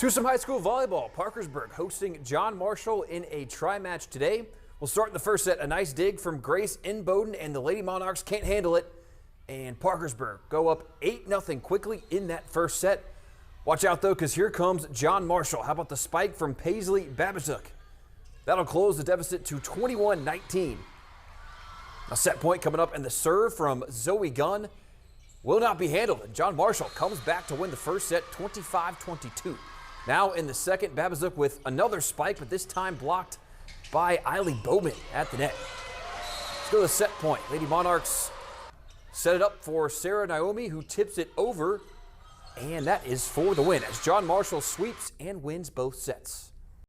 To some high school volleyball, Parkersburg hosting John Marshall in a tri-match today. We'll start in the first set. A nice dig from Grace in Bowdoin, and the Lady Monarchs can't handle it. And Parkersburg go up 8-0 quickly in that first set. Watch out though, because here comes John Marshall. How about the spike from Paisley Babazook? That'll close the deficit to 21-19. A set point coming up, and the serve from Zoe Gunn will not be handled. And John Marshall comes back to win the first set 25-22. Now in the second, Babazook with another spike, but this time blocked by Eiley Bowman at the net. Let's go to the set point. Lady Monarchs set it up for Sarah Naomi, who tips it over, and that is for the win as John Marshall sweeps and wins both sets.